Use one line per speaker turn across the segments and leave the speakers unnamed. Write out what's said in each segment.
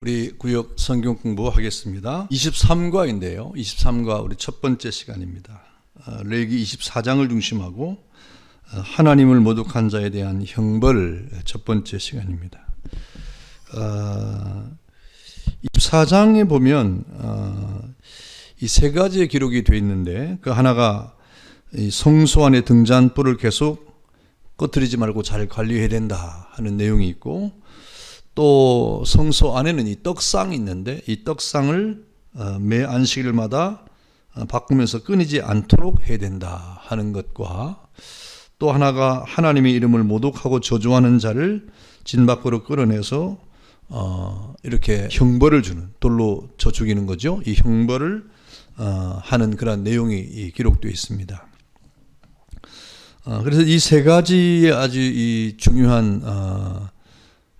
우리 구역 성경 공부하겠습니다. 23과인데요. 23과 우리 첫 번째 시간입니다. 레위기 24장을 중심하고 하나님을 모독한 자에 대한 형벌 첫 번째 시간입니다. 24장에 보면 이 세 가지의 기록이 되어 있는데 그 하나가 이 성소 안에 등잔불을 계속 꺼뜨리지 말고 잘 관리해야 된다 하는 내용이 있고, 또 성소 안에는 이 떡상이 있는데 이 떡상을 매 안식일마다 바꾸면서 끊이지 않도록 해야 된다 하는 것과, 또 하나가 하나님의 이름을 모독하고 저주하는 자를 진 밖으로 끌어내서 이렇게 형벌을 주는, 돌로 쳐 죽이는 거죠. 이 형벌을 하는 그런 내용이 기록되어 있습니다. 그래서 이 세 가지의 아주 이 중요한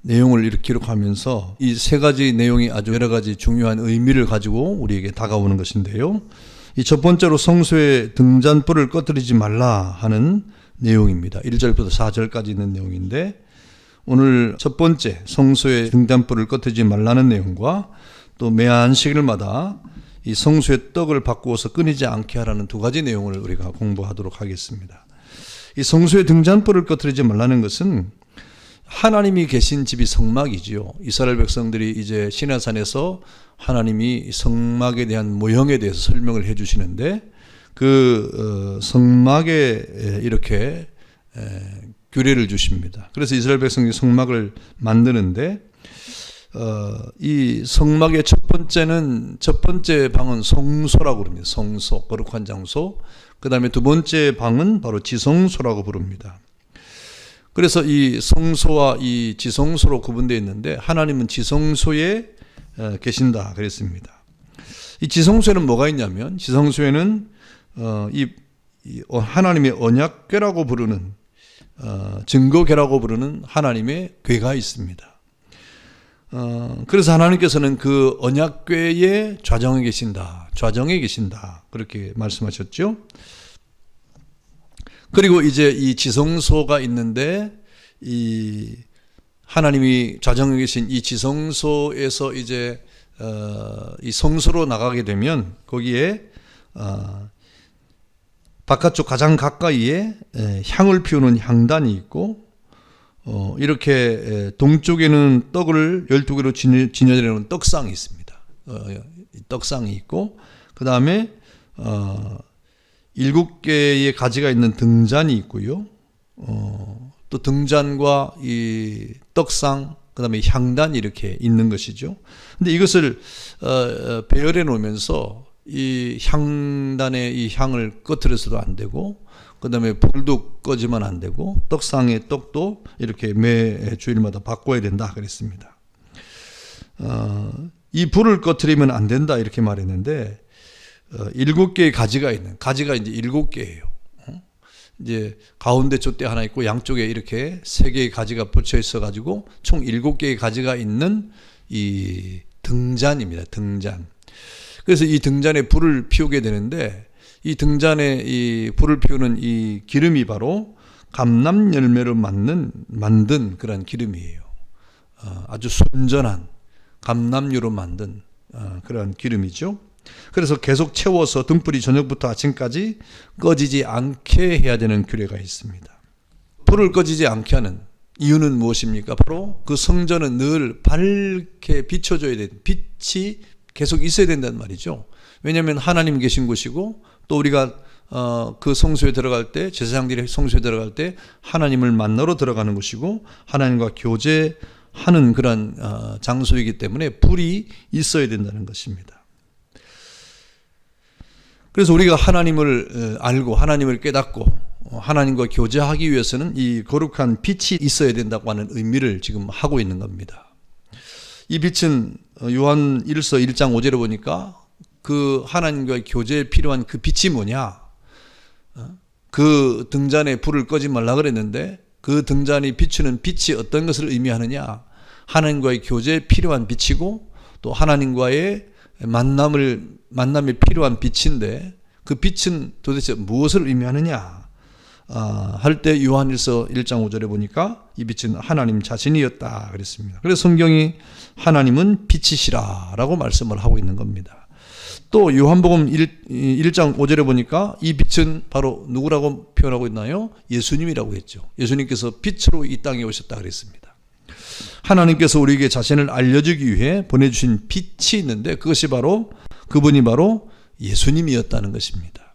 내용을 이렇게 기록하면서 이 세 가지 내용이 아주 여러 가지 중요한 의미를 가지고 우리에게 다가오는 것인데요. 이 첫 번째로 성소의 등잔불을 꺼뜨리지 말라 하는 내용입니다. 1절부터 4절까지 있는 내용인데, 오늘 첫 번째 성소의 등잔불을 꺼뜨리지 말라는 내용과 또 매 안식일마다 이 성소의 떡을 바꾸어서 끊이지 않게 하라는 두 가지 내용을 우리가 공부하도록 하겠습니다. 이 성소의 등잔불을 꺼뜨리지 말라는 것은 하나님이 계신 집이 성막이지요. 이스라엘 백성들이 이제 시내산에서 하나님이 성막에 대한 모형에 대해서 설명을 해 주시는데, 그 성막에 이렇게 규례를 주십니다. 그래서 이스라엘 백성이 성막을 만드는데 이 성막의 첫 번째 방은 성소라고 부릅니다. 성소, 거룩한 장소. 그 다음에 두 번째 방은 바로 지성소라고 부릅니다. 그래서 이 성소와 이 지성소로 구분되어 있는데, 하나님은 지성소에 계신다 그랬습니다. 이 지성소에는 뭐가 있냐면, 지성소에는 이 하나님의 언약궤라고 부르는, 증거궤라고 부르는 하나님의 궤가 있습니다. 그래서 하나님께서는 그 언약궤의 좌정에 계신다, 그렇게 말씀하셨죠. 그리고 이제 이 지성소가 있는데, 이 하나님이 좌정에 계신 이 지성소에서 이제 이 성소로 나가게 되면 거기에 바깥쪽 가장 가까이에 향을 피우는 향단이 있고, 이렇게 동쪽에는 떡을 12개로 지녀내는 떡상이 있습니다. 떡상이 있고, 그 다음에 7개의 가지가 있는 등잔이 있고요. 또 등잔과 이 떡상, 그 다음에 향단이 이렇게 있는 것이죠. 근데 이것을 배열해 놓으면서 이 향단의 이 향을 꺼트려서도 안 되고, 그 다음에 불도 꺼지면 안 되고, 떡상의 떡도 이렇게 매 주일마다 바꿔야 된다 그랬습니다. 이 불을 꺼트리면 안 된다 이렇게 말했는데, 7개의 가지가 있는, 가지가 이제 7개예요. 이제 가운데 촛대 하나 있고 양쪽에 이렇게 3개의 가지가 붙여 있어 가지고 총 7개의 가지가 있는 이 등잔입니다. 등잔. 그래서 이 등잔에 불을 피우게 되는데, 이 등잔에 이 불을 피우는 이 기름이 바로 감람 열매로 만든 그런 기름이에요. 아주 순전한 감람유로 만든 그런 기름이죠. 그래서 계속 채워서 등불이 저녁부터 아침까지 꺼지지 않게 해야 되는 규례가 있습니다. 불을 꺼지지 않게 하는 이유는 무엇입니까? 바로 그 성전은 늘 밝게 비춰줘야 되는, 빛이 계속 있어야 된다는 말이죠. 왜냐하면 하나님 계신 곳이고, 또 우리가 그 성소에 들어갈 때, 제사장들이 성소에 들어갈 때 하나님을 만나러 들어가는 곳이고, 하나님과 교제하는 그런 장소이기 때문에 불이 있어야 된다는 것입니다. 그래서 우리가 하나님을 알고 하나님을 깨닫고 하나님과 교제하기 위해서는 이 거룩한 빛이 있어야 된다고 하는 의미를 지금 하고 있는 겁니다. 이 빛은 요한 1서 1장 5절에 보니까 그 하나님과의 교제에 필요한 그 빛이 뭐냐? 그 등잔에 불을 꺼지 말라 그랬는데, 그 등잔이 비추는 빛이 어떤 것을 의미하느냐? 하나님과의 교제에 필요한 빛이고, 또 하나님과의 만남에 필요한 빛인데, 그 빛은 도대체 무엇을 의미하느냐? 할 때 요한일서 1장 5절에 보니까 이 빛은 하나님 자신이었다 그랬습니다. 그래서 성경이 하나님은 빛이시라 라고 말씀을 하고 있는 겁니다. 또 요한복음 1장 5절에 보니까 이 빛은 바로 누구라고 표현하고 있나요? 예수님이라고 했죠. 예수님께서 빛으로 이 땅에 오셨다 그랬습니다. 하나님께서 우리에게 자신을 알려주기 위해 보내주신 빛이 있는데 그분이 바로 예수님이었다는 것입니다.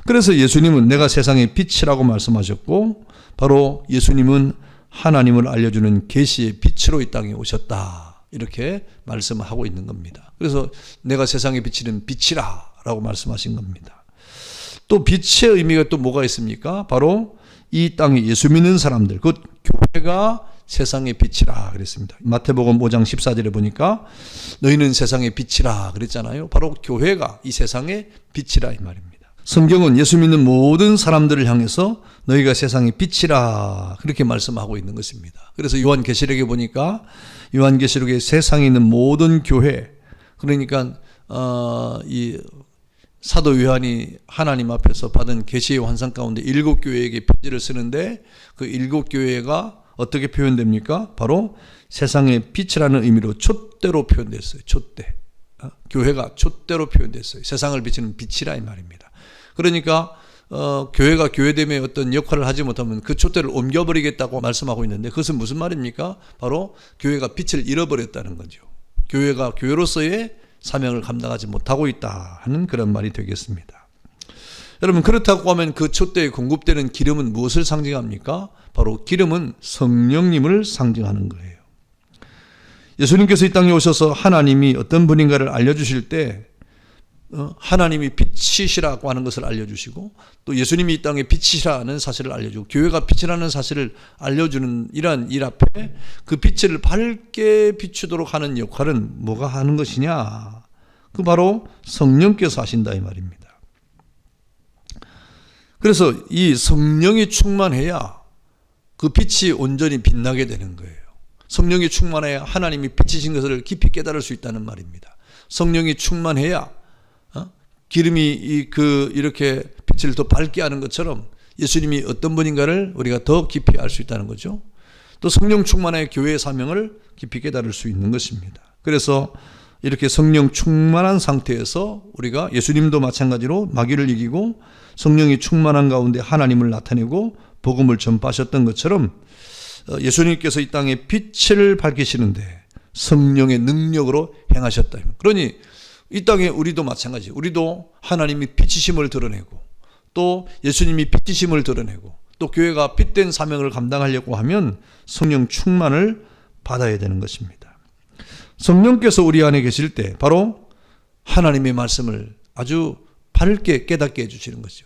그래서 예수님은 내가 세상의 빛이라고 말씀하셨고 바로 예수님은 하나님을 알려주는 계시의 빛으로 이 땅에 오셨다 이렇게 말씀을 하고 있는 겁니다. 그래서 내가 세상의 빛이는 빛이라 라고 말씀하신 겁니다. 또 빛의 의미가 또 뭐가 있습니까? 바로 이 땅에 예수 믿는 사람들, 그 교회가 세상의 빛이라 그랬습니다. 마태복음 5장 14절에 보니까 너희는 세상의 빛이라 그랬잖아요. 바로 교회가 이 세상의 빛이라 이 말입니다. 성경은 예수 믿는 모든 사람들을 향해서 너희가 세상의 빛이라 그렇게 말씀하고 있는 것입니다. 그래서 요한계시록에 보니까 요한계시록에 세상에 있는 모든 교회, 그러니까 이 사도 요한이 하나님 앞에서 받은 계시의 환상 가운데 7교회에게 편지를 쓰는데 그 7교회가 어떻게 표현됩니까? 바로 세상의 빛이라는 의미로 촛대로 표현됐어요. 촛대. 교회가 촛대로 표현됐어요. 세상을 비치는 빛이라 이 말입니다. 그러니까 교회가 교회됨의 어떤 역할을 하지 못하면 그 촛대를 옮겨버리겠다고 말씀하고 있는데 그것은 무슨 말입니까? 바로 교회가 빛을 잃어버렸다는 거죠. 교회가 교회로서의 사명을 감당하지 못하고 있다 하는 그런 말이 되겠습니다. 여러분, 그렇다고 하면 그 촛대에 공급되는 기름은 무엇을 상징합니까? 바로 기름은 성령님을 상징하는 거예요. 예수님께서 이 땅에 오셔서 하나님이 어떤 분인가를 알려주실 때 하나님이 빛이시라고 하는 것을 알려주시고 또 예수님이 이 땅에 빛이라는 사실을 알려주고 교회가 빛이라는 사실을 알려주는 이러한 일 앞에 그 빛을 밝게 비추도록 하는 역할은 뭐가 하는 것이냐? 그 바로 성령께서 하신다 이 말입니다. 그래서 이 성령이 충만해야 그 빛이 온전히 빛나게 되는 거예요. 성령이 충만해야 하나님이 빛이신 것을 깊이 깨달을 수 있다는 말입니다. 성령이 충만해야 기름이 이렇게 빛을 더 밝게 하는 것처럼 예수님이 어떤 분인가를 우리가 더 깊이 알 수 있다는 거죠. 또 성령 충만의 교회의 사명을 깊이 깨달을 수 있는 것입니다. 그래서 이렇게 성령 충만한 상태에서 우리가 예수님도 마찬가지로 마귀를 이기고 성령이 충만한 가운데 하나님을 나타내고 복음을 전파하셨던 것처럼 예수님께서 이 땅에 빛을 밝히시는데 성령의 능력으로 행하셨다. 그러니 이 땅에 우리도 마찬가지. 우리도 하나님이 빛이심을 드러내고 또 예수님이 빛이심을 드러내고 또 교회가 빛된 사명을 감당하려고 하면 성령 충만을 받아야 되는 것입니다. 성령께서 우리 안에 계실 때 바로 하나님의 말씀을 아주 밝게 깨닫게 해주시는 거죠.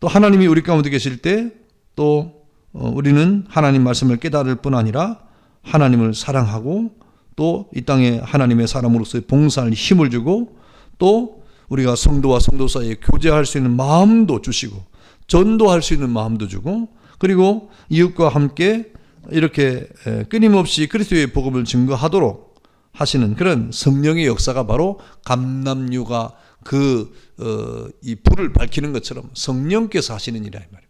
또 하나님이 우리 가운데 계실 때 또 우리는 하나님 말씀을 깨달을 뿐 아니라 하나님을 사랑하고 또 이 땅에 하나님의 사람으로서의 봉사할 힘을 주고 또 우리가 성도와 성도 사이에 교제할 수 있는 마음도 주시고 전도할 수 있는 마음도 주고 그리고 이웃과 함께 이렇게 끊임없이 그리스도의 복음을 증거하도록 하시는 그런 성령의 역사가 바로 감람유가 이 불을 밝히는 것처럼 성령께서 하시는 일이라 이 말이에요.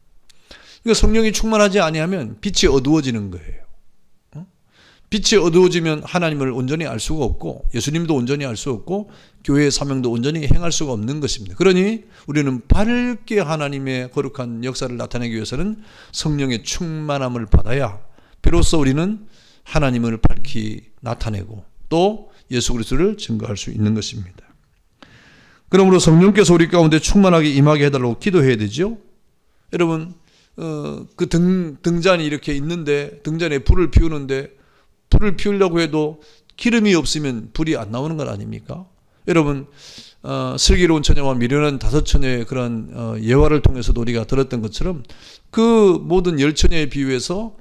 그러니까 성령이 충만하지 아니하면 빛이 어두워지는 거예요. 빛이 어두워지면 하나님을 온전히 알 수가 없고 예수님도 온전히 알 수 없고 교회의 사명도 온전히 행할 수가 없는 것입니다. 그러니 우리는 밝게 하나님의 거룩한 역사를 나타내기 위해서는 성령의 충만함을 받아야 비로소 우리는 하나님을 밝히 나타내고 또 예수 그리스도를 증거할 수 있는 것입니다. 그러므로 성령께서 우리 가운데 충만하게 임하게 해달라고 기도해야 되죠. 여러분 그 등잔이 이렇게 있는데 등잔에 불을 피우는데 불을 피우려고 해도 기름이 없으면 불이 안 나오는 것 아닙니까? 여러분 슬기로운 처녀와 미련한 5처녀의 그런 예화를 통해서도 우리가 들었던 것처럼 그 모든 10처녀에 비유해서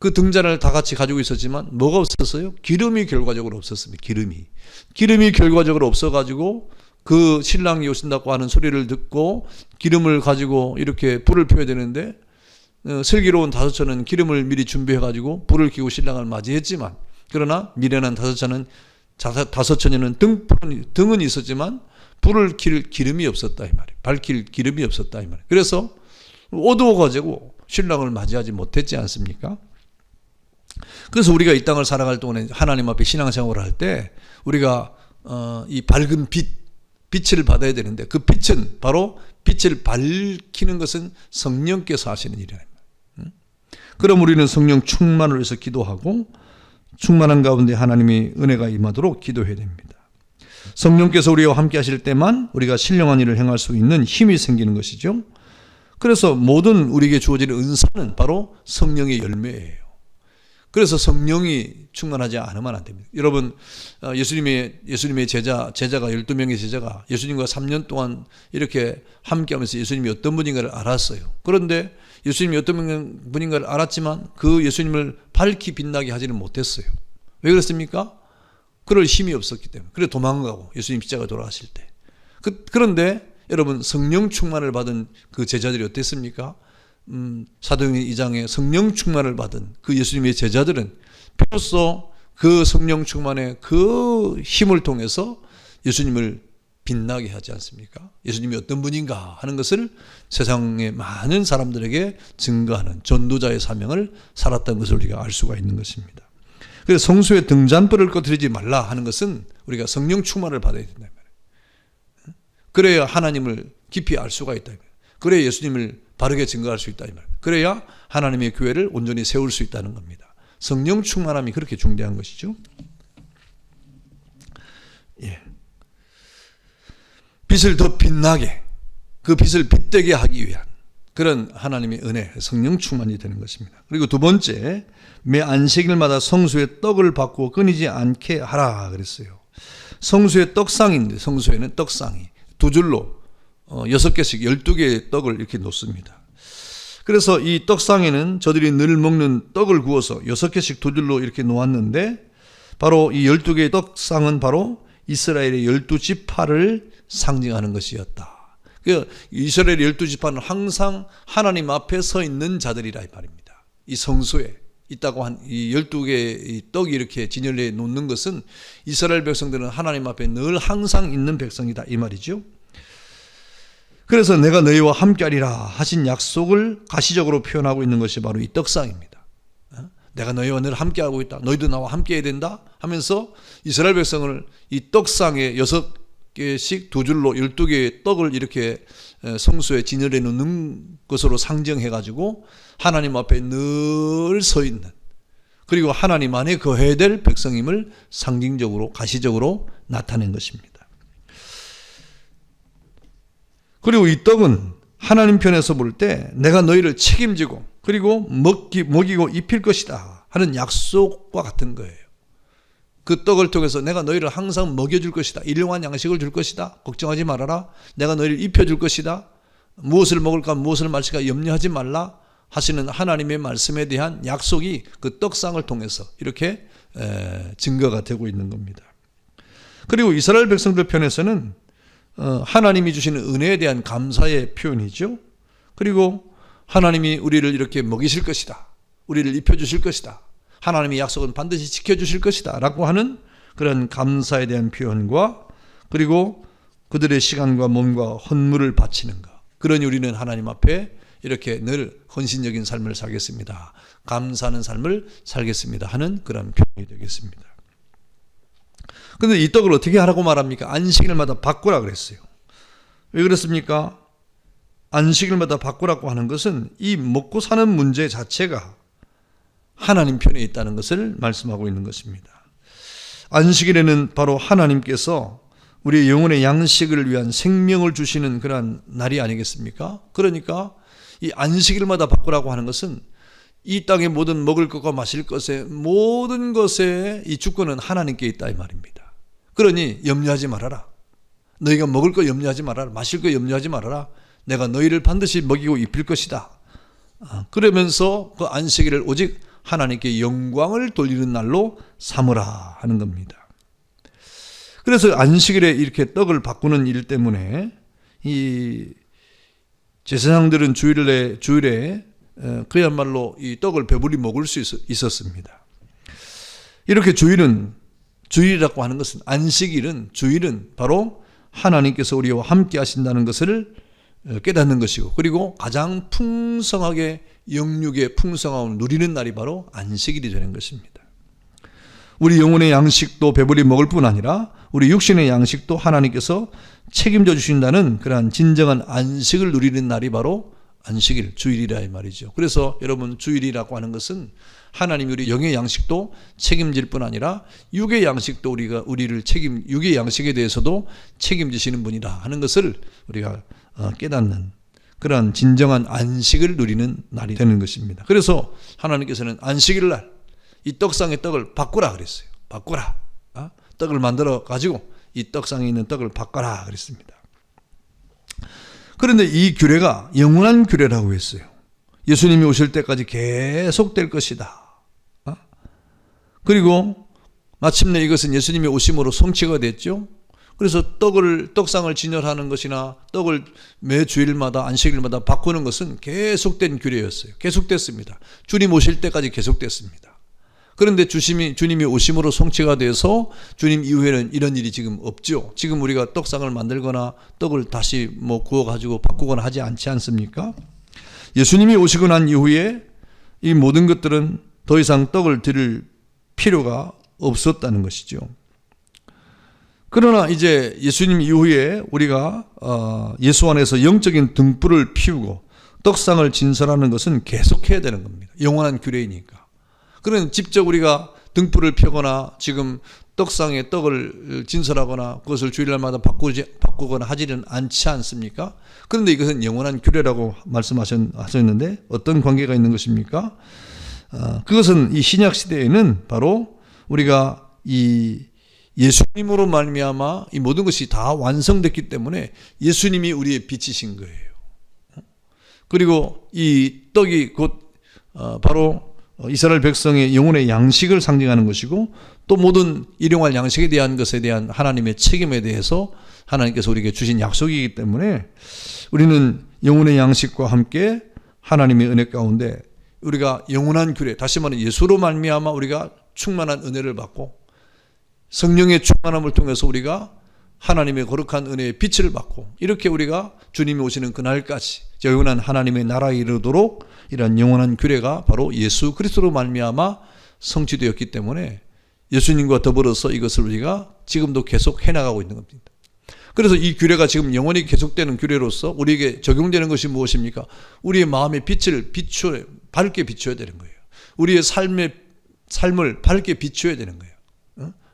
그 등잔을 다 같이 가지고 있었지만 뭐가 없었어요? 기름이 결과적으로 없었습니다. 기름이 결과적으로 없어가지고 그 신랑이 오신다고 하는 소리를 듣고 기름을 가지고 이렇게 불을 피워야 되는데 슬기로운 5처는 기름을 미리 준비해가지고 불을 켜고 신랑을 맞이했지만 그러나 미련한 5처녀는 등은 있었지만 불을 킬 기름이 없었다 이 말이에요. 밝힐 기름이 없었다 이 말이에요. 그래서 어두워가지고 신랑을 맞이하지 못했지 않습니까? 그래서 우리가 이 땅을 살아갈 동안에 하나님 앞에 신앙생활을 할 때 우리가 이 밝은 빛을 받아야 되는데, 그 빛은 바로 빛을 밝히는 것은 성령께서 하시는 일이라. 그럼 우리는 성령 충만을 위해서 기도하고 충만한 가운데 하나님의 은혜가 임하도록 기도해야 됩니다. 성령께서 우리와 함께 하실 때만 우리가 신령한 일을 행할 수 있는 힘이 생기는 것이죠. 그래서 모든 우리에게 주어지는 은사는 바로 성령의 열매예요. 그래서 성령이 충만하지 않으면 안 됩니다. 여러분, 예수님의 제자가 12명의 제자가 예수님과 3년 동안 이렇게 함께하면서 예수님이 어떤 분인가를 알았어요. 그런데 예수님이 어떤 분인가를 알았지만 그 예수님을 밝히 빛나게 하지는 못했어요. 왜 그렇습니까? 그럴 힘이 없었기 때문에. 그래 도망가고 예수님 십자가 돌아가실 때. 그런데 여러분, 성령 충만을 받은 그 제자들이 어땠습니까? 사도행전 2장에 성령 충만을 받은 그 예수님의 제자들은 비로소 그 성령 충만의 그 힘을 통해서 예수님을 빛나게 하지 않습니까? 예수님이 어떤 분인가 하는 것을 세상의 많은 사람들에게 증거하는 전도자의 사명을 살았던 것을 우리가 알 수가 있는 것입니다. 그래서 성소에 등잔불을 꺼뜨리지 말라 하는 것은 우리가 성령 충만을 받아야 된다. 그래야 하나님을 깊이 알 수가 있다. 그래야 예수님을 바르게 증거할 수 있다. 그래야 하나님의 교회를 온전히 세울 수 있다는 겁니다. 성령 충만함이 그렇게 중대한 것이죠. 예. 빛을 더 빛나게, 그 빛을 빛되게 하기 위한 그런 하나님의 은혜, 성령 충만이 되는 것입니다. 그리고 두 번째, 매 안식일마다 성소에 떡을 바꾸어 끊이지 않게 하라 그랬어요. 성소에 떡상인데, 성소에는 떡상이 두 줄로 6개씩 12개의 떡을 이렇게 놓습니다. 그래서 이 떡상에는 저들이 늘 먹는 떡을 구워서 6개씩 두 줄로 이렇게 놓았는데, 바로 이 12개의 떡상은 바로 이스라엘의 12지파를 상징하는 것이었다. 이스라엘의 12지파는 항상 하나님 앞에 서 있는 자들이라 이 말입니다. 이 성소에 있다고 한 이 12개의 떡이 이렇게 진열해 놓는 것은 이스라엘 백성들은 하나님 앞에 늘 항상 있는 백성이다 이 말이죠. 그래서 내가 너희와 함께하리라 하신 약속을 가시적으로 표현하고 있는 것이 바로 이 떡상입니다. 내가 너희와 늘 함께하고 있다. 너희도 나와 함께해야 된다 하면서 이스라엘 백성을 이 떡상에 6개씩 두 줄로 12개의 떡을 이렇게 성소에 진열해 놓는 것으로 상정해 가지고 하나님 앞에 늘 서 있는, 그리고 하나님 안에 거해야 될 백성임을 상징적으로 가시적으로 나타낸 것입니다. 그리고 이 떡은 하나님 편에서 볼 때 내가 너희를 책임지고 그리고 먹이고 입힐 것이다 하는 약속과 같은 거예요. 그 떡을 통해서 내가 너희를 항상 먹여줄 것이다. 일용한 양식을 줄 것이다. 걱정하지 말아라. 내가 너희를 입혀줄 것이다. 무엇을 먹을까 무엇을 마실까 염려하지 말라 하시는 하나님의 말씀에 대한 약속이 그 떡상을 통해서 이렇게 증거가 되고 있는 겁니다. 그리고 이스라엘 백성들 편에서는 하나님이 주시는 은혜에 대한 감사의 표현이죠. 그리고 하나님이 우리를 이렇게 먹이실 것이다. 우리를 입혀주실 것이다. 하나님의 약속은 반드시 지켜주실 것이다 라고 하는 그런 감사에 대한 표현과, 그리고 그들의 시간과 몸과 헌물을 바치는 것, 그러니 우리는 하나님 앞에 이렇게 늘 헌신적인 삶을 살겠습니다. 감사하는 삶을 살겠습니다 하는 그런 표현이 되겠습니다. 그런데 이 떡을 어떻게 하라고 말합니까? 안식일마다 바꾸라 그랬어요. 왜 그랬습니까? 안식일마다 바꾸라고 하는 것은 이 먹고 사는 문제 자체가 하나님 편에 있다는 것을 말씀하고 있는 것입니다. 안식일에는 바로 하나님께서 우리의 영혼의 양식을 위한 생명을 주시는 그런 날이 아니겠습니까? 그러니까 이 안식일마다 바꾸라고 하는 것은 이 땅의 모든 먹을 것과 마실 것의 모든 것의 이 주권은 하나님께 있다 이 말입니다. 그러니 염려하지 말아라. 너희가 먹을 거 염려하지 말아라. 마실 거 염려하지 말아라. 내가 너희를 반드시 먹이고 입힐 것이다. 그러면서 그 안식일을 오직 하나님께 영광을 돌리는 날로 삼으라 하는 겁니다. 그래서 안식일에 이렇게 떡을 바꾸는 일 때문에 이 제사장들은 주일에 그야말로 이 떡을 배불리 먹을 수 있었습니다. 이렇게 주일이라고 하는 것은, 안식일은, 주일은 바로 하나님께서 우리와 함께 하신다는 것을 깨닫는 것이고, 그리고 가장 풍성하게 영육의 풍성함을 누리는 날이 바로 안식일이 되는 것입니다. 우리 영혼의 양식도 배불리 먹을 뿐 아니라 우리 육신의 양식도 하나님께서 책임져 주신다는 그러한 진정한 안식을 누리는 날이 바로 안식일, 주일이라 이 말이죠. 그래서 여러분, 주일이라고 하는 것은 하나님이 우리 영의 양식도 책임질 뿐 아니라 육의 양식도 육의 양식에 대해서도 책임지시는 분이라 하는 것을 우리가 깨닫는 그러한 진정한 안식을 누리는 날이 되는 것입니다. 그래서 하나님께서는 안식일 날 이 떡상의 떡을 바꾸라 그랬어요. 바꾸라. 떡을 만들어 가지고 이 떡상에 있는 떡을 바꿔라 그랬습니다. 그런데 이 규례가 영원한 규례라고 했어요. 예수님이 오실 때까지 계속될 것이다. 그리고 마침내 이것은 예수님이 오심으로 성취가 됐죠. 그래서 떡상을 진열하는 것이나 떡을 매 주일마다 안식일마다 바꾸는 것은 계속된 규례였어요. 계속됐습니다. 주님 오실 때까지 계속됐습니다. 그런데 주님이 오심으로 성취가 돼서 주님 이후에는 이런 일이 지금 없죠. 지금 우리가 떡상을 만들거나 떡을 다시 구워가지고 바꾸거나 하지 않지 않습니까? 예수님이 오시고 난 이후에 이 모든 것들은 더 이상 떡을 드릴 필요가 없었다는 것이죠. 그러나 이제 예수님 이후에 우리가 예수 안에서 영적인 등불을 피우고 떡상을 진설하는 것은 계속해야 되는 겁니다. 영원한 규례이니까. 그러면 직접 우리가 등불을 펴거나 지금 떡상에 떡을 진설하거나 그것을 주일날마다 바꾸거나 하지는 않지 않습니까? 그런데 이것은 영원한 규례라고 말씀하셨는데 어떤 관계가 있는 것입니까? 그것은 이 신약 시대에는 바로 우리가 이 예수님으로 말미암아 이 모든 것이 다 완성됐기 때문에 예수님이 우리의 빛이신 거예요. 그리고 이 떡이 곧 바로 이스라엘 백성의 영혼의 양식을 상징하는 것이고, 또 모든 일용할 양식에 대한 것에 대한 하나님의 책임에 대해서 하나님께서 우리에게 주신 약속이기 때문에 우리는 영혼의 양식과 함께 하나님의 은혜 가운데 우리가 영원한 규례, 다시 말하면 예수로 말미암아 우리가 충만한 은혜를 받고 성령의 충만함을 통해서 우리가 하나님의 거룩한 은혜의 빛을 받고, 이렇게 우리가 주님이 오시는 그날까지 영원한 하나님의 나라에 이르도록 이런 영원한 규례가 바로 예수 그리스도로 말미암아 성취되었기 때문에 예수님과 더불어서 이것을 우리가 지금도 계속 해나가고 있는 겁니다. 그래서 이 규례가 지금 영원히 계속되는 규례로서 우리에게 적용되는 것이 무엇입니까? 우리의 마음의 빛을 밝게 비춰야 되는 거예요. 우리의 삶을 밝게 비춰야 되는 거예요.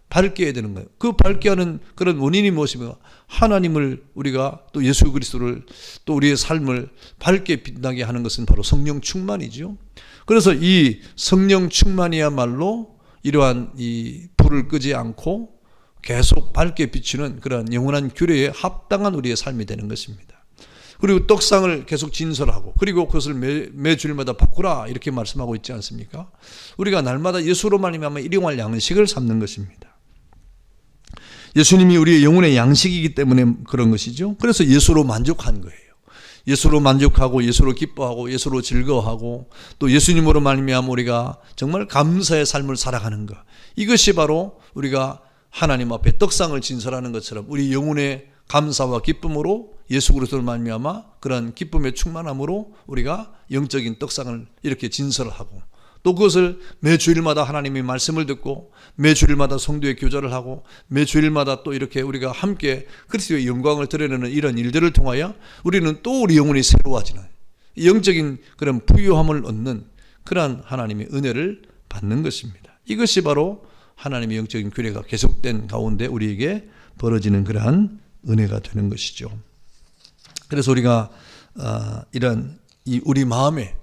밝게 해야 되는 거예요. 그 밝게 하는 그런 원인이 무엇입니까? 하나님을 우리가 또 예수 그리스도를 또 우리의 삶을 밝게 빛나게 하는 것은 바로 성령 충만이죠. 그래서 이 성령 충만이야말로 이러한 이 불을 끄지 않고 계속 밝게 비추는 그런 영원한 규례에 합당한 우리의 삶이 되는 것입니다. 그리고 떡상을 계속 진설하고, 그리고 그것을 매 주일마다 바꾸라 이렇게 말씀하고 있지 않습니까? 우리가 날마다 예수로 말미암아 일용할 양식을 삼는 것입니다. 예수님이 우리의 영혼의 양식이기 때문에 그런 것이죠. 그래서 예수로 만족한 거예요. 예수로 만족하고 예수로 기뻐하고 예수로 즐거워하고 또 예수님으로 말미암아 우리가 정말 감사의 삶을 살아가는 것, 이것이 바로 우리가 하나님 앞에 떡상을 진설하는 것처럼 우리 영혼의 감사와 기쁨으로 예수 그리스도로 말미암아 그런 기쁨의 충만함으로 우리가 영적인 떡상을 이렇게 진설하고, 또 그것을 매 주일마다 하나님의 말씀을 듣고 매 주일마다 성도의 교제를 하고 매 주일마다 또 이렇게 우리가 함께 그리스도의 영광을 드러내는 이런 일들을 통하여 우리는 또 우리 영혼이 새로워지는 영적인 그런 부유함을 얻는 그러한 하나님의 은혜를 받는 것입니다. 이것이 바로 하나님의 영적인 규례가 계속된 가운데 우리에게 벌어지는 그러한 은혜가 되는 것이죠. 그래서 우리가 이런 우리 마음에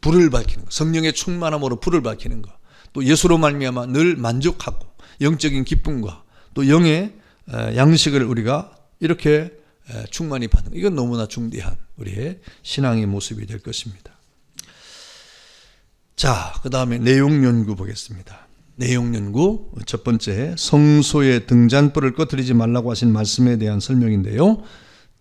불을 밝히는 것, 성령의 충만함으로 불을 밝히는 것, 또 예수로 말미암아 늘 만족하고 영적인 기쁨과 또 영의 양식을 우리가 이렇게 충만히 받는 것, 이건 너무나 중대한 우리의 신앙의 모습이 될 것입니다. 자, 그 다음에 내용 연구 보겠습니다. 내용 연구 첫 번째, 성소의 등잔불을 꺼뜨리지 말라고 하신 말씀에 대한 설명인데요.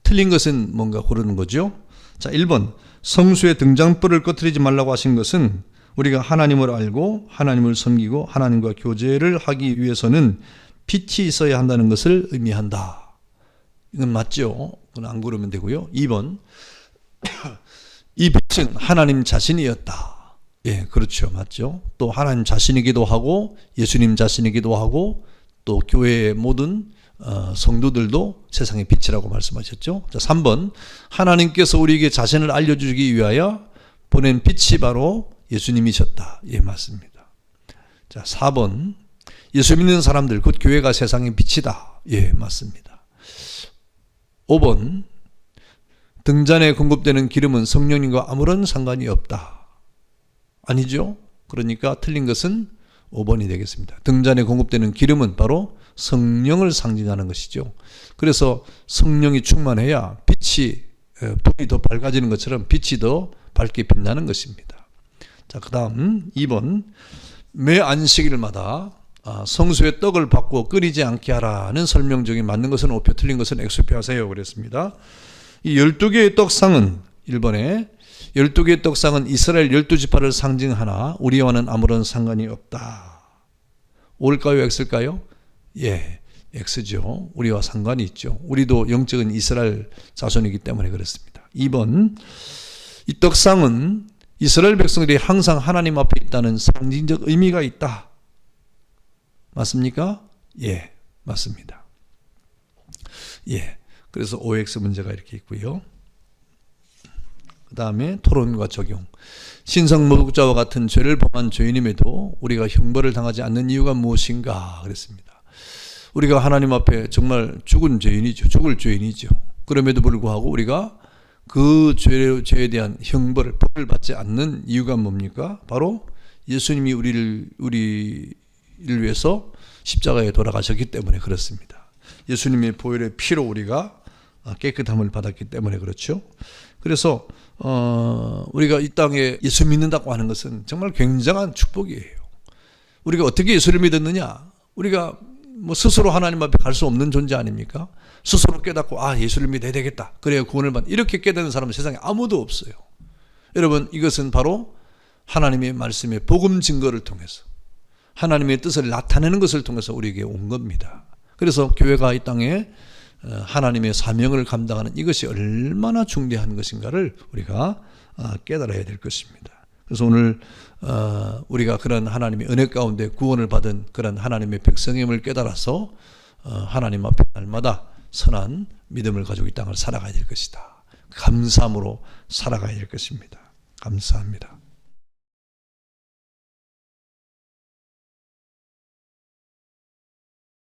틀린 것은 뭔가 고르는 거죠. 자, 1번, 성수의 등잔불을 꺼뜨리지 말라고 하신 것은 우리가 하나님을 알고 하나님을 섬기고 하나님과 교제를 하기 위해서는 빛이 있어야 한다는 것을 의미한다. 이건 맞죠. 그건 안 고르면 되고요. 2번 이 빛은 하나님 자신이었다. 예, 그렇죠. 맞죠. 또 하나님 자신이기도 하고 예수님 자신이기도 하고 또 교회의 모든 성도들도 세상의 빛이라고 말씀하셨죠. 자, 3번 하나님께서 우리에게 자신을 알려주기 위하여 보낸 빛이 바로 예수님이셨다. 예, 맞습니다. 자, 4번 예수 믿는 사람들 곧 교회가 세상의 빛이다. 예, 맞습니다. 5번 등잔에 공급되는 기름은 성령님과 아무런 상관이 없다. 아니죠? 그러니까 틀린 것은 5번이 되겠습니다. 등잔에 공급되는 기름은 바로 성령을 상징하는 것이죠. 그래서 성령이 충만해야 빛이 불이 더 밝아지는 것처럼 빛이 더 밝게 빛나는 것입니다. 자, 그 다음 2번 매 안식일마다 성수의 떡을 받고 끓이지 않게 하라는 설명 중에 맞는 것은 O표, 틀린 것은 X표 하세요 그랬습니다. 이 12개의 떡상은 1번에 12개의 떡상은 이스라엘 12지파를 상징하나 우리와는 아무런 상관이 없다. O일까요? X일까요? 예, X죠. 우리와 상관이 있죠. 우리도 영적인 이스라엘 자손이기 때문에 그렇습니다. 2번 이 떡상은 이스라엘 백성들이 항상 하나님 앞에 있다는 상징적 의미가 있다. 맞습니까? 예, 맞습니다. 예, 그래서 OX 문제가 이렇게 있고요. 그 다음에 토론과 적용. 신성모독자와 같은 죄를 범한 죄인임에도 우리가 형벌을 당하지 않는 이유가 무엇인가 그랬습니다. 우리가 하나님 앞에 정말 죽은 죄인이죠. 죽을 죄인이죠. 그럼에도 불구하고 우리가 그 죄에 대한 형벌을 받지 않는 이유가 뭡니까? 바로 예수님이 우리를 위해서 십자가에 돌아가셨기 때문에 그렇습니다. 예수님의 보혈의 피로 우리가 깨끗함을 받았기 때문에 그렇죠. 그래서 우리가 이 땅에 예수 믿는다고 하는 것은 정말 굉장한 축복이에요. 우리가 어떻게 예수를 믿었느냐? 우리가 뭐 스스로 하나님 앞에 갈 수 없는 존재 아닙니까? 스스로 깨닫고 예수를 믿어야 되겠다. 그래야 구원을 받는, 이렇게 깨닫는 사람은 세상에 아무도 없어요. 여러분, 이것은 바로 하나님의 말씀의 복음 증거를 통해서 하나님의 뜻을 나타내는 것을 통해서 우리에게 온 겁니다. 그래서 교회가 이 땅에 하나님의 사명을 감당하는 이것이 얼마나 중대한 것인가를 우리가 깨달아야 될 것입니다. 그래서 오늘 우리가 그런 하나님의 은혜 가운데 구원을 받은 그런 하나님의 백성임을 깨달아서 하나님 앞에 날마다 선한 믿음을 가지고 이 땅을 살아가야 될 것이다. 감사함으로 살아가야 될 것입니다. 감사합니다.